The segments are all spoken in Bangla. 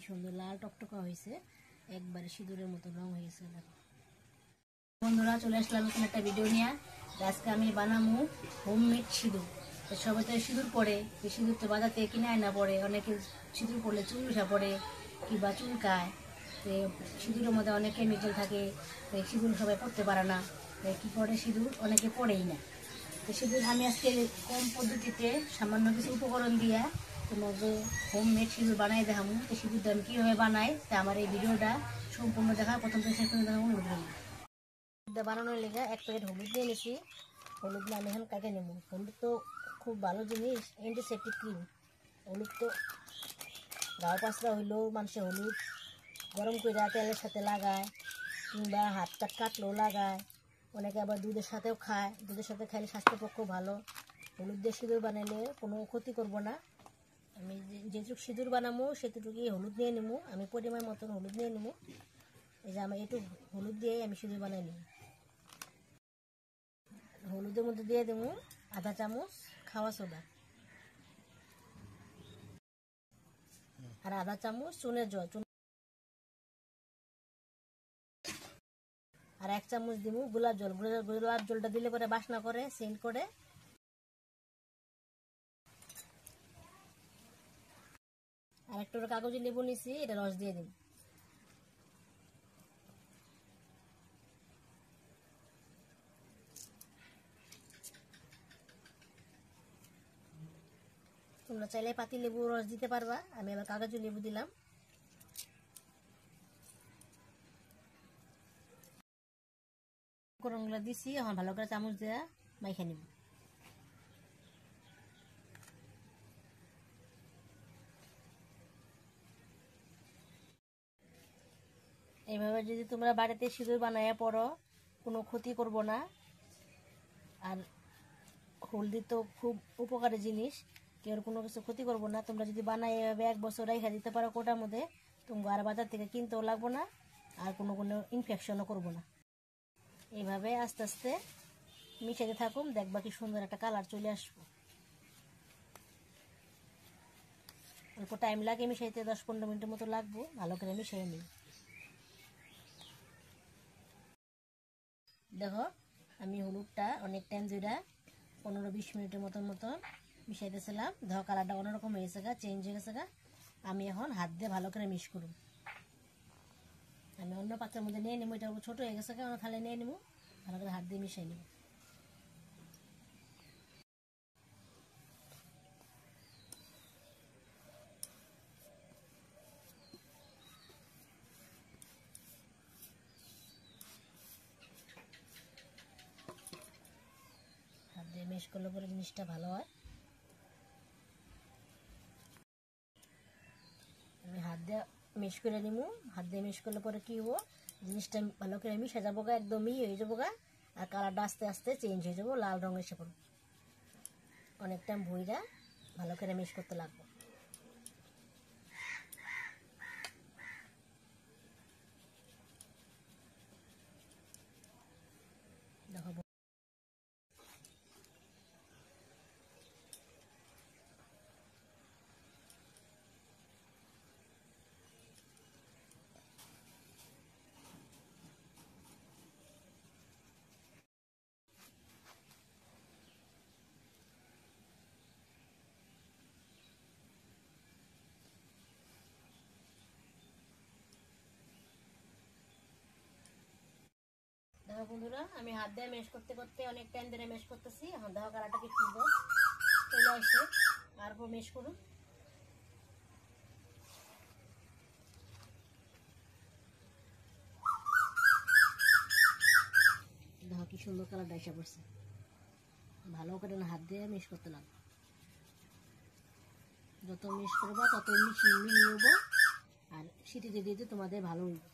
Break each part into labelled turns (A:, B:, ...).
A: সুন্দর লাল টকটকা হয়েছে, একবারে সিঁদুরের মতো রং হয়েছে। দেখো বন্ধুরা, চলে আসলাম এখানে একটা ভিডিও নিয়ে। আজকে আমি বানাবো হোমমেড সিঁদুর। সবাই তো সিঁদুর পড়ে, এই সিঁদুর তো বাজার থেকে কিনে আনা পড়ে। অনেকে সিঁদুর পড়লে চুল উঠা পড়ে কিংবা চুলকায়। তো সিঁদুরের মধ্যে অনেক কেমিক্যাল থাকে, তো সিঁদুর সবাই পড়তে পারে না। কী করে সিঁদুর অনেকে পড়েই না। তো সিঁদুর আমি আজকে কম পদ্ধতিতে সামান্য কিছু উপকরণ দিয়ে তোমাকে হোমমেড সিঁদুর বানাই দেখাবো। তো সিঁদুরটা আমি কীভাবে বানাই, তা আমার এই ভিডিওটা সম্পূর্ণ দেখা, প্রথম থেকে শেষ পর্যন্ত দেখা অনুরোধ করি। বানানোর লেগে এক প্যাকেট হলুদ দিয়ে নিয়েছি। হলুদ আমি এখন কাটে নেব। হলুদ তো খুব ভালো জিনিস, অ্যান্টিসেপটিক ক্রিম। হলুদ তো গাও পাঁচরা হইলেও মানুষে হলুদ গরম করে তেলের সাথে লাগায়, কিংবা হাত টাত কাটলেও লাগায়। অনেকে আবার দুধের সাথেও খায়, দুধের সাথে খাইলে স্বাস্থ্যের পক্ষে ভালো। হলুদ দিয়ে সিঁদুর বানাইলে কোনো ক্ষতি করবো না। আমি যেটুকু সিঁদুর বানাবো সেটুকুই হলুদ নিয়ে নেবো। আমি পরিমাণ মতন হলুদ নিয়ে নেবো। এই যে আমি একটু হলুদ দিয়ে আমি সিঁদুর বানাই নেব। হলুদের মধ্যে দিয়ে দেবো আধা চামচ খাওয়া সোডা, আর আধা চামচ চুনের জল, আর 1 চামচ দিব গোলাপ জল। গোলাপ জলটা দিলে পরে বাসনা করে, সেন্ট করে। আর একটা কাগজে লেবু নিছি, এটা রস দিয়ে দিব। তোমরা চাইলে পাতি লেবু রস দিতে পারবা, আমি আবার কাগজে লেবু দিলাম। উপকরণগুলো দিছি, এখন ভালো করে চামচ দিয়ে মাইখা নিব। এইভাবে যদি তোমরা বাড়িতে সিঁদুর বানাইয়া পড়ো, কোনো ক্ষতি করব না। আর হলদি তো খুব উপকারী জিনিস, কেউ কোনো কিছু ক্ষতি করবো না। তোমরা যদি বানাই এভাবে 1 বছর রেখে দিতে পারো কোটার মধ্যে, তোমরা আর বাজার থেকে কিনতেও লাগবো না, আর কোনো ইনফেকশনও করবো না। এইভাবে আস্তে আস্তে মিশাতে থাকুন, দেখবা কি সুন্দর একটা কালার চলে আসবো। অল্প টাইম লাগে মিশাইতে, 10-15 মিনিটের মতো লাগবো। ভালো করে মিশিয়ে নিই। দেখো আমি হলুদটা অনেক টাইম ধরে 15-20 মিনিটের মতন মিশাইতেছিলাম। দেখো কালারটা অন্যরকম হয়ে গেছে, চেঞ্জ হয়ে গেছে। আমি এখন হাত দিয়ে ভালো করে মিক্স করব। আমি অন্য পাত্রের মধ্যে নিয়ে নেবো, এটা ছোটো হয়ে গেছে, অন্য থালে নিয়ে নেবো। ভালো করে হাত দিয়ে মিশিয়ে নেব। হাত দিয়ে মিক্স করলে পরে জিনিসটা ভালো হয়। আমি হাত দিয়ে মিক্স করে নিব। হাত দিয়ে মিক্স করলে পরে কী হবো, জিনিসটা ভালো করে মিশে যাবো গা, একদমই হয়ে যাবো গা। আর কালারটা আস্তে আস্তে চেঞ্জ হয়ে যাবো, লাল রঙ এসে পড়বো। অনেক টাইম ভুইরা ভালো করে মিক্স করতে লাগবো। দেখো দেখো বন্ধুরা, আমি হাত দিয়ে মেশ করতে করতে অনেক টাইম ধরে মেশ করতেছি। এখন দেখো কালারটা কি সুন্দর চলে আসে। আর মেশ করুন। দেখো কি সুন্দর কালারটা এসে পড়ছে। ভালো করে হাত দিয়ে মিক্স করতে লাগবে। যত মিক্স করবা তত মিশিয়ে নেবো, আর সিটিতে দিতে তোমাদের ভালো হইবে।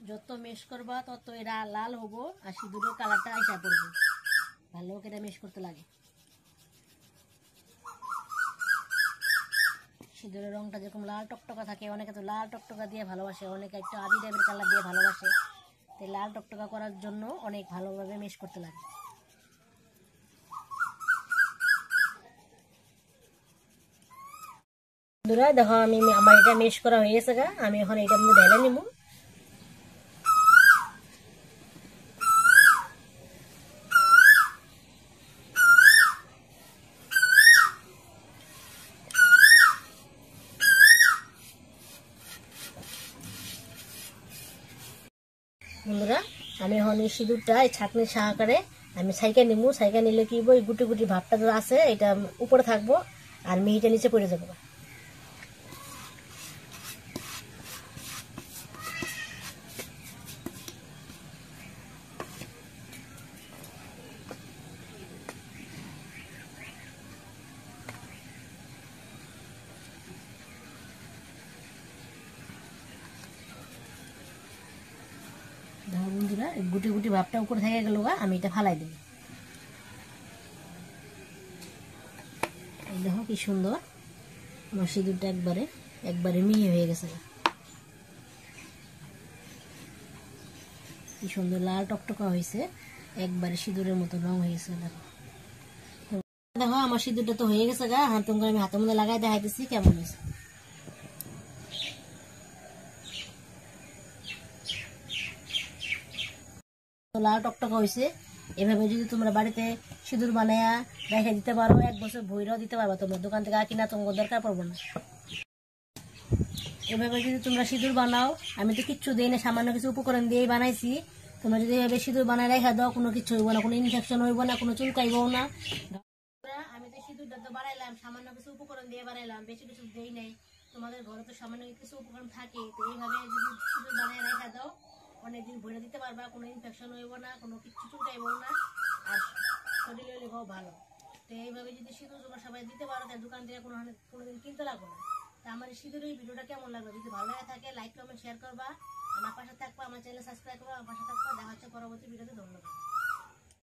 A: যত মিক্স করবা তত এরা লাল হবো, আর সিঁদুরের কালারটা আইসা পড়বে। ভালো করে মিক্স করতে লাগে। সিঁদুরের রংটা যেরকম লাল টকটকা থাকে, অনেকে তো লাল টকটকা দিয়ে ভালোবাসে, অনেকে একটু আবি টাইপের কালার দিয়ে ভালোবাসে। তাই লাল টকটকা করার জন্য অনেক ভালোভাবে মিক্স করতে লাগে। বন্ধুরা দেখো আমি আমার এটা মেশ করা হয়ে গেছে গা, আমি এখন এটা মধ্যে ঢেলে নিব। বন্ধুরা আমি এখন এই সিঁদুরটা এই ছাঁকনির সাহায্যে আমি ছাইকা নিবো। ছাইকা নিলে কি এই গুটি গুটি ভাবটা যে আছে এটা উপরে থাকবো আর মিহিটা নিচে পড়ে যাবো। দেখো বন্ধুরা গুটি গুটি ভাবটা উপরে থেকে গেল, আমি এটা ফালাই দেব। দেখো কি সুন্দর আমার সিঁদুরটা একবারে একবারে মিহি হয়ে গেছে, কি সুন্দর লাল টকটকা হয়েছে, একবারে সিঁদুরের মতো রং হয়ে গেছে। দেখো আমার সিঁদুরটা তো হয়ে গেছে গা, আমি হাতের মধ্যে লাগাই দেখাইতেছি কেমন হয়েছে। লাল টকটকা হয়েছে। এভাবে যদি তোমরা বাড়িতে সিঁদুর বানায়া রেখে দিতে পারো, 1 বছর ভইরাও দিতে পারবা, তোমরা দোকান থেকে কিনা তোমার দরকার পড়বে না। এভাবে যদি তোমরা সিঁদুর বানাও, আমি তো কিচ্ছু দিই না, সামান্য কিছু উপকরণ দিয়েই বানাইছি। তোমরা যদি এভাবে সিঁদুর বানায় রেখে দাও, কোনো কিছু হইব না, কোনো ইনফেকশন হইব না, কোনো চুলকাইবও না। আমি তো সিঁদুরটা তো বানাইলাম সামান্য কিছু উপকরণ দিয়ে বানাইলাম, বেশি কিছু দেই নাই। তোমাদের ঘরে তো সামান্য কিছু উপকরণ থাকে, তো এইভাবে যদি সিঁদুর বানায় রেখে দাও অনেকদিন ভরে দিতে পারবা, কোনো ইনফেকশন হইব না, কোনো কিছু চুলকাইবও না, আর শরীরে লেখাও ভালো। তো এইভাবে যদি সিঁদুর তোমরা সবাই দিতে পারো, তাই দোকান থেকে কোনোদিন কিনতে লাগবে না। তা আমার সিঁদুরের এই ভিডিওটা কেমন লাগলো, যদি ভালো লাগে থাকে লাইক কমেন্ট শেয়ার করবা, আমার পাশে থাকবা, আমার চ্যানেল সাবস্ক্রাইব করবা, আমার পাশে থাকবা। দেখা হচ্ছে পরবর্তী ভিডিওতে। ধন্যবাদ।